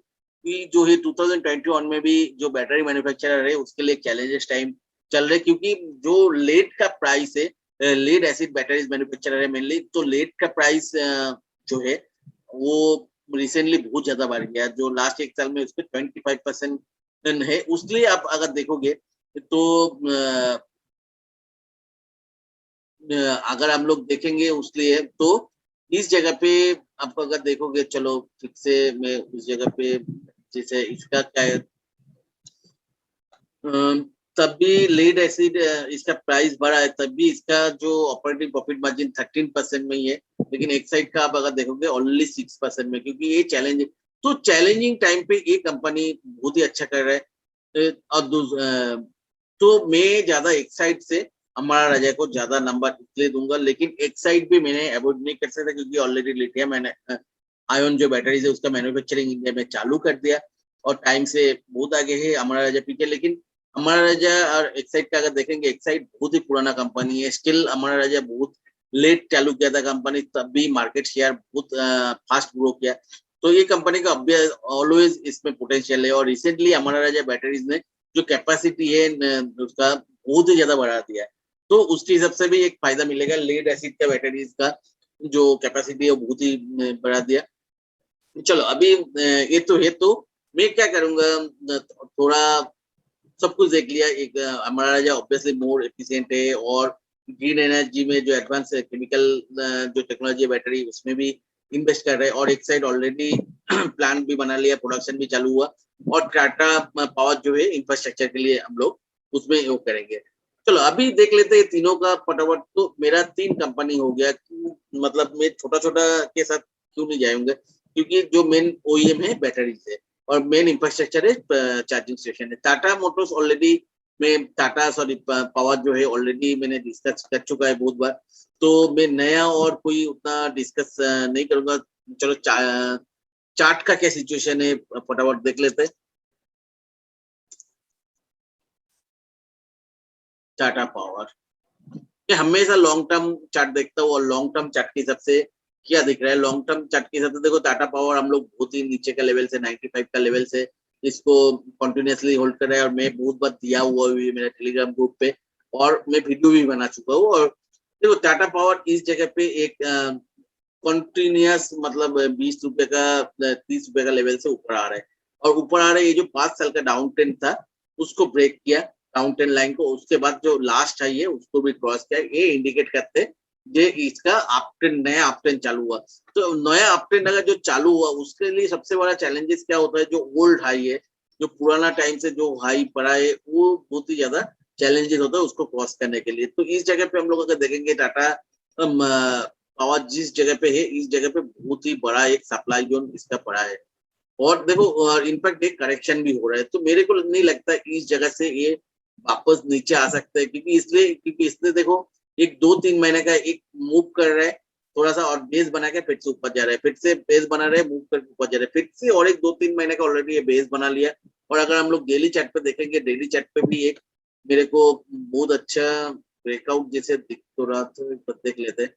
भी जो है 2021 में भी जो बैटरी मैन्युफैक्चरर है उसके लिए चैलेंजेस टाइम चल रहे, क्योंकि जो लेड का प्राइस है, लेड एसिड बैटरीज मैन्युफैक्चरर है मेनली, तो लेड का प्राइस जो है वो रिसेंटली बहुत ज्यादा बढ़ गया, जो लास्ट एक साल में उस पर 25% है। उसलिए आप अगर देखोगे तो अगर हम लोग देखेंगे उसलिए तो इस जगह पे आप अगर देखोगे, चलो ठीक से मैं उस जगह पे जैसे इसका क्या है, तब भी लीड एसिड इसका प्राइस बढ़ा है, तब भी इसका जो ऑपरेटिंग प्रॉफिट मार्जिन 13% में ही है, लेकिन एक साइड का आप अगर देखोगे ओनली 6% में, क्योंकि ये चैलेंज, तो चैलेंजिंग टाइम पे ये कंपनी बहुत ही अच्छा कर रहा है। और तो मैं ज्यादा एक साइड से हमारा राजा को ज्यादा नंबर इसलिए दूंगा, लेकिन एक साइड भी मैंने अवॉइड नहीं कर सकता, क्योंकि ऑलरेडी लिथियम मैंने आयन जो बैटरीज है उसका मैन्युफैक्चरिंग इंडिया में चालू कर दिया और टाइम से बहुत आगे है हमारा राजा पीछे। लेकिन हमारा राजा और एक्साइड का अगर देखेंगे, एक्साइड बहुत ही पुराना कंपनी है, स्टिल हमारा राजा बहुत लेट चालू किया था कंपनी, तब भी मार्केट शेयर बहुत फास्ट ग्रो किया। तो ये कंपनी का ऑलवेज इसमें पोटेंशियल है, और रिसेंटली हमारा राजा बैटरीज ने जो कैपेसिटी है उसका बहुत ही ज्यादा बढ़ा दिया है, तो उसके हिसाब से भी एक फायदा मिलेगा। लेड एसिड का बैटरीज का जो कैपेसिटी है वो बहुत ही बढ़ा दिया। चलो अभी ये तो है, तो मैं क्या करूंगा, थोड़ा सब कुछ देख लिया। एक हमारा जो ऑब्वियसली मोर एफिशिएंट है, और ग्रीन एनर्जी में जो एडवांस केमिकल जो टेक्नोलॉजी है बैटरी उसमें भी इन्वेस्ट कर रहे हैं, और एक साइड ऑलरेडी प्लांट भी बना लिया, प्रोडक्शन भी चालू हुआ, और टाटा पावर जो है इंफ्रास्ट्रक्चर के लिए हम लोग उसमें वो करेंगे। चलो अभी देख लेते हैं तीनों का फटाफट। तो मेरा 3 कंपनी हो गया, मतलब मैं छोटा छोटा के साथ क्यों नहीं जाऊंगा, क्योंकि जो मेन ओईएम है बैटरी से, और मेन इंफ्रास्ट्रक्चर है चार्जिंग स्टेशन है। टाटा मोटर्स ऑलरेडी में टाटा सॉरी पावर जो है ऑलरेडी मैंने डिस्कस कर चुका है बहुत बार, तो मैं नया और कोई उतना डिस्कस नहीं करूंगा। चलो चार्ट का क्या सिचुएशन है फटाफट देख लेते हैं। टाटा पावर मैं हमेशा लॉन्ग टर्म चार्ट देखता हूँ, और लॉन्ग टर्म चार्ट के हिसाब से क्या दिख रहा है, लॉन्ग टर्म चार्ट के हिसाब से देखो टाटा पावर हम लोग बहुत ही नीचे का लेवल से 95 का लेवल से इसको कंटिन्यूअसली होल्ड कर रहा है, और मैं बहुत बार दिया हुआ भी मेरे टेलीग्राम ग्रुप पे, और मैं वीडियो भी बना चुका हूँ। और देखो टाटा पावर इस जगह पे एक कंटिन्यूस मतलब 20 रुपए का 30 रुपए का लेवल से ऊपर आ रहा है, और ऊपर आ रहा है। ये जो 5 साल का डाउन ट्रेंड था उसको ब्रेक किया, डाउन ट्रेंड लाइन को, उसके बाद जो लास्ट आई है उसको भी क्रॉस किया। ये इंडिकेट करते हैं ये इसका अप ट्रेंड, नया अप ट्रेंड चालू हुआ। तो नया अप ट्रेंड अगर जो चालू हुआ उसके लिए सबसे बड़ा चैलेंजेस क्या होता है, जो ओल्ड हाई है, जो पुराना टाइम से जो हाई पड़ा है वो बहुत ही ज्यादा चैलेंजेस होता है उसको क्रॉस करने के लिए। तो इस जगह पे हम लोग अगर देखेंगे टाटा पावर जिस जगह पे है, इस जगह पे बहुत ही बड़ा एक सप्लाई जोन इसका पड़ा है, और देखो इनफैक्ट एक करेक्शन भी हो रहा है। तो मेरे को नहीं लगता इस जगह से ये वापस नीचे आ सकते हैं, क्योंकि इसने देखो एक 2-3 महीने का एक मूव कर रहा है थोड़ा सा, और बेस बना के फिर से ऊपर जा रहा है, फिर से बेस बना रहे, मूव करके ऊपर जा रहा है, फिर से और एक 2-3 महीने का ऑलरेडी ये बेस बना लिया। और अगर हम लोग डेली चार्ट पे देखेंगे, डेली चार्ट पे भी एक मेरे को बहुत अच्छा ब्रेकआउट जैसे दिख तो रहा, तो देख लेते हैं।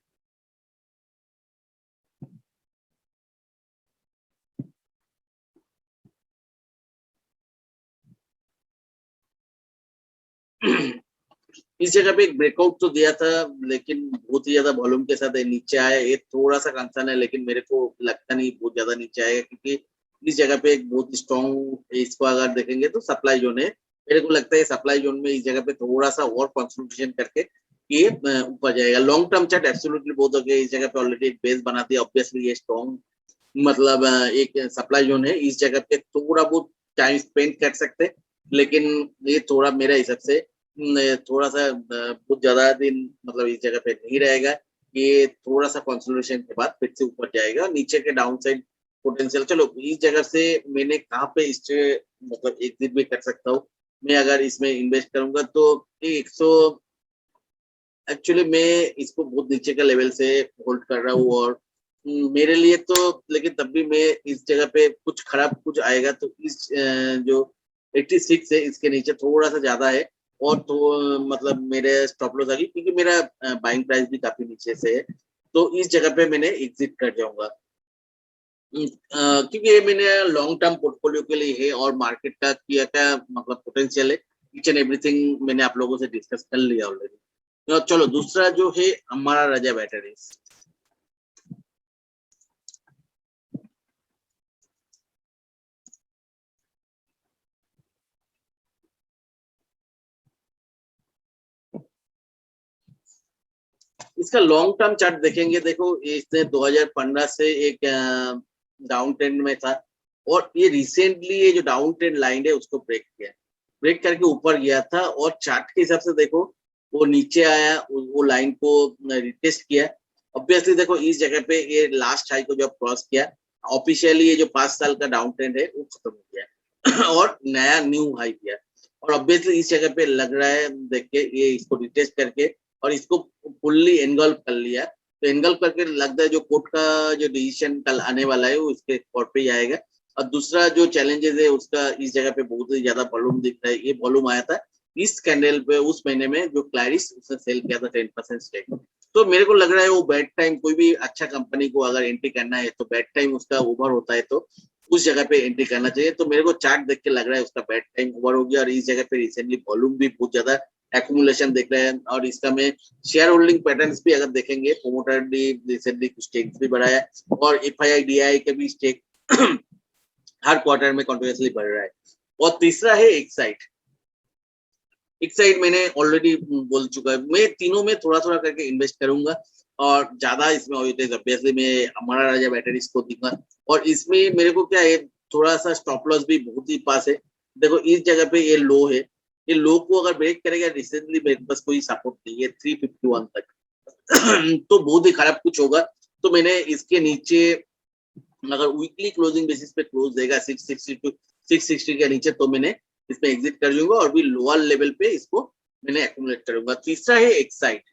इस जगह पे एक ब्रेकआउट तो दिया था, लेकिन बहुत ही ज्यादा वॉल्यूम के साथ नीचे आया, ये थोड़ा सा कंसर्न है, लेकिन मेरे को लगता नहीं बहुत ज्यादा नीचे आएगा, क्योंकि इस जगह पे एक बहुत स्ट्रॉन्ग इसको अगर देखेंगे तो सप्लाई जोन है। मेरे को लगता है सप्लाई जोन में इस जगह पे थोड़ा सा और कंसोलिडेशन करके ये ऊपर जाएगा। लॉन्ग टर्म चार्ट एब्सोल्युटली बहुत हो गया, इस जगह पे ऑलरेडी एक बेस बना दिया, ऑब्वियसली ये स्ट्रॉन्ग मतलब एक सप्लाई जोन है, इस जगह पे थोड़ा बहुत टाइम स्पेंड कर सकते हैं, लेकिन ये थोड़ा मेरे हिसाब से थोड़ा सा बहुत ज्यादा दिन मतलब इस जगह पे नहीं रहेगा। ये थोड़ा सा कंसोलिडेशन के बाद फिर से ऊपर जाएगा, नीचे के डाउन साइड पोटेंशियल। चलो इस जगह से मैंने कहाँ पे इससे मतलब एग्जिट भी कर सकता हूँ, मैं अगर इसमें इन्वेस्ट करूंगा तो 100, एक्चुअली मैं इसको बहुत नीचे का लेवल से होल्ड कर रहा हूँ, और मेरे लिए तो, लेकिन तब भी मैं इस जगह पे कुछ खराब कुछ आएगा तो इस जो 86 है इसके नीचे थोड़ा सा ज्यादा है, और तो मतलब मेरे स्टॉप लॉस आ गई, क्योंकि मेरा बाइंग प्राइस भी काफी नीचे से है, तो इस जगह पे मैंने एग्जिट कर जाऊंगा। क्योंकि ये मैंने लॉन्ग टर्म पोर्टफोलियो के लिए है, और मार्केट का किया क्या मतलब पोटेंशियल है, ईच एंड एवरीथिंग मैंने आप लोगों से डिस्कस कर लिया ऑलरेडी। तो चलो दूसरा जो है हमारा राजा बैटरीज। इसका लॉन्ग टर्म चार्ट देखेंगे, देखो इसने 2015 से एक डाउन ट्रेंड में था, और ये रिसेंटली ये जो डाउन ट्रेंड लाइन है उसको ब्रेक किया, ब्रेक करके ऊपर गया था और चार्ट के हिसाब से देखो वो नीचे आया, वो लाइन को रिटेस्ट किया। ऑब्वियसली देखो इस जगह पे ये लास्ट हाई को जब क्रॉस किया, ऑफिशियली ये जो 5 साल का डाउन ट्रेंड है वो खत्म हो गया और नया न्यू हाई किया। और ऑब्वियसली इस जगह पे लग रहा है देख के ये इसको रिटेस्ट करके और इसको फुल्ली एनगल्फ कर लिया, तो एनगल्फ करके लगता है जो कोर्ट का जो डिसीजन कल आने वाला है वो इसके कोर्ट पे ही आएगा। और दूसरा जो चैलेंजेस है उसका इस जगह पे बहुत ही ज्यादा वॉल्यूम दिख रहा है, ये वॉल्यूम आया था इस कैंडल पे उस महीने में जो क्लैरिस उसने सेल किया था 10% स्टेक। तो मेरे को लग रहा है वो बैड टाइम, कोई भी अच्छा कंपनी को अगर एंट्री करना है तो बैड टाइम उसका ओवर होता है तो उस जगह पे एंट्री करना चाहिए। तो मेरे को चार्ट देख के लग रहा है उसका बैड टाइम ओवर हो गया और इस जगह पे रिसेंटली वॉल्यूम भी बहुत ज्यादा एक्यूमुलेशन देख रहे हैं। और इसका में शेयर होल्डिंग पैटर्न्स भी अगर देखेंगे, प्रोमोटर ने रिसेंटली कुछ स्टेक्स भी बढ़ाया और FII-DII के भी स्टेक हर क्वार्टर में कंटिन्यूअसली बढ़ रहा है। और तीसरा है एक्साइट। एक्साइट मैंने ऑलरेडी बोल चुका है, मैं तीनों में थोड़ा थोड़ा करके इन्वेस्ट करूंगा और ज्यादा इसमें ऑब्वियसली मैं हमारा राजा बैटरीज को दूंगा। और इसमें मेरे को क्या है, थोड़ा सा स्टॉप लॉस भी बहुत ही पास है। देखो इस जगह पे ये लो है, ये लो को अगर ब्रेक करेगा, रिसेंटली मेरे पास कोई सपोर्ट नहीं है 351 तक तो बहुत ही खराब कुछ होगा। तो मैंने इसके नीचे अगर वीकली क्लोजिंग बेसिस पे क्लोज देगा 660 टू 660 के नीचे तो मैंने इसमें एग्जिट कर लूंगा और भी लोअर लेवल पे इसको मैंने एक्यूमुलेट करूंगा। तीसरा है एक्साइट।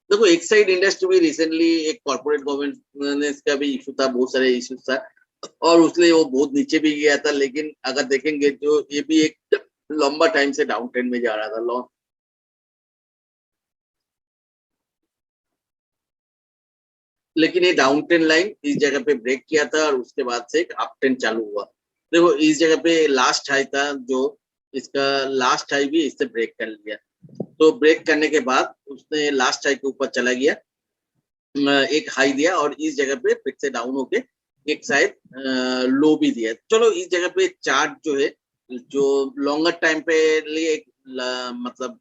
देखो एक्साइट इंडस्ट्री भी रिसेंटली एक कॉर्पोरेट गवर्नेंस का भी इशू था, बहुत सारे इश्यूज था और उसलिए वो बहुत नीचे भी गया था। लेकिन अगर देखेंगे तो ये भी एक लंबा टाइम से डाउन ट्रेंड में जा रहा था लॉन्ग, लेकिन ये डाउन ट्रेंड लाइन इस जगह पे ब्रेक किया था और उसके बाद से एक अप ट्रेंड चालू हुआ। देखो इस जगह पे लास्ट हाई था, जो इसका लास्ट हाई भी इससे ब्रेक कर लिया। तो ब्रेक करने के बाद उसने लास्ट हाई के ऊपर चला गया, एक हाई दिया और इस जगह पे फिर से डाउन होके एक शायद लो भी दिया। चलो इस जगह पे चार्ट जो है जो लॉन्गर टाइम पे लिए एक मतलब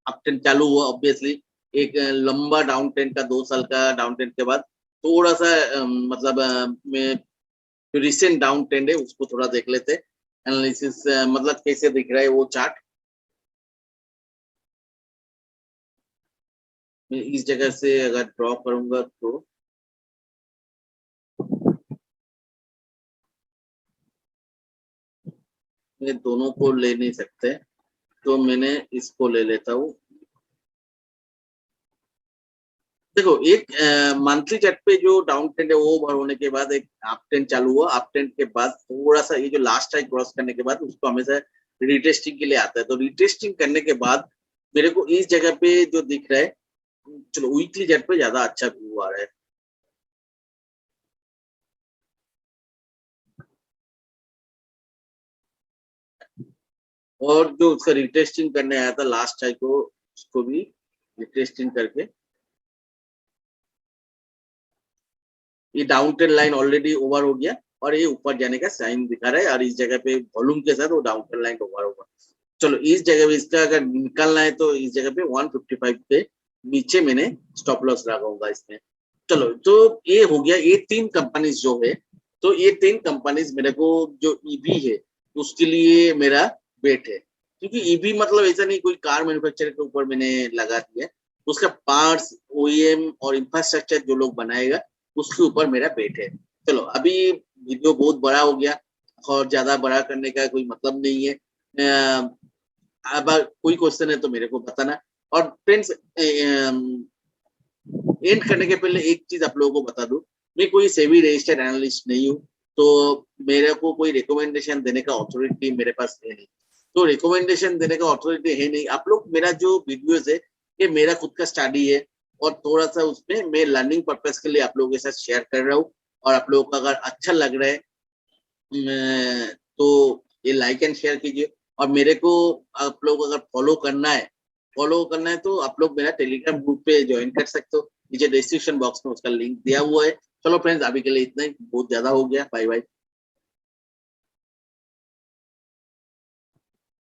अप ट्रेंड चालू हुआ। ऑब्वियसली एक लंबा डाउन ट्रेंड का 2 साल का डाउन ट्रेंड के बाद थोड़ा सा मतलब में जो रिसेंट डाउन ट्रेंड है उसको थोड़ा देख लेते एनालिसिस, मतलब कैसे दिख रहा है वो चार्ट। मैं इस जगह से अगर ड्रॉ करूंगा तो मैं दोनों को ले नहीं सकते, तो मैंने इसको ले लेता हूँ। देखो एक मंथली चार्ट पे जो डाउन ट्रेंड है वो ओवर होने के बाद एक अप ट्रेंड चालू हुआ। अप ट्रेंड के बाद थोड़ा सा ये जो लास्ट हाई क्रॉस करने के बाद उसको हमेशा रिटेस्टिंग के लिए आता है। तो रिटेस्टिंग करने के बाद मेरे को इस जगह पे जो दिख रहा है, चलो वीकली चार्ट पे ज्यादा अच्छा व्यू आ रहा है। और जो उसका रिटेस्टिंग करने आया था लास्ट हाई को, उसको भी रिटेस्टिंग करके ये down trend line already over हो गया और ये ऊपर जाने का साइन दिखा रहा है और इस जगह पे वॉल्यूम के साथ वो डाउन ट्रेंड लाइन ओवर होगा। चलो इस जगह पे इसका अगर निकलना है तो इस जगह पे 155 के नीचे मैंने स्टॉप लॉस लगाऊंगा इसमें। चलो तो ये हो गया, ये 3 कंपनीज जो है, तो ये 3 कंपनीज मेरे को जो ईवी है उसके लिए मेरा बेट है। क्योंकि ईवी मतलब ऐसा नहीं कोई कार मैन्युफैक्चरर के ऊपर मैंने लगा दिया, उसका पार्ट्स OEM और इंफ्रास्ट्रक्चर जो लोग बनाएगा उसके ऊपर मेरा बेट है। चलो अभी वीडियो बहुत बड़ा हो गया और ज्यादा बड़ा करने का कोई मतलब नहीं है। अब कोई क्वेश्चन है तो मेरे को बताना। और फ्रेंड्स एंड करने के पहले एक चीज आप लोगों को बता दूं, मैं कोई सेबी रजिस्टर्ड एनालिस्ट नहीं हूँ, तो मेरे को कोई रिकमेंडेशन देने का अथॉरिटी मेरे पास है नहीं। तो रिकमेंडेशन देने का अथॉरिटी है नहीं, आप लोग मेरा जो वीडियोस है ये मेरा खुद का स्टडी है और थोड़ा सा उसमें मैं लर्निंग पर्पज के लिए आप लोगों के साथ शेयर कर रहा हूँ। और आप लोगों को अगर अच्छा लग रहा है तो ये लाइक एंड शेयर कीजिए। और मेरे को आप लोग अगर फॉलो करना है तो आप लोग मेरा टेलीग्राम ग्रुप पे ज्वाइन कर सकते हो, नीचे डिस्क्रिप्शन बॉक्स में उसका लिंक दिया हुआ है। चलो फ्रेंड्स अभी के लिए इतना ही, बहुत ज्यादा हो गया, बाय बाय।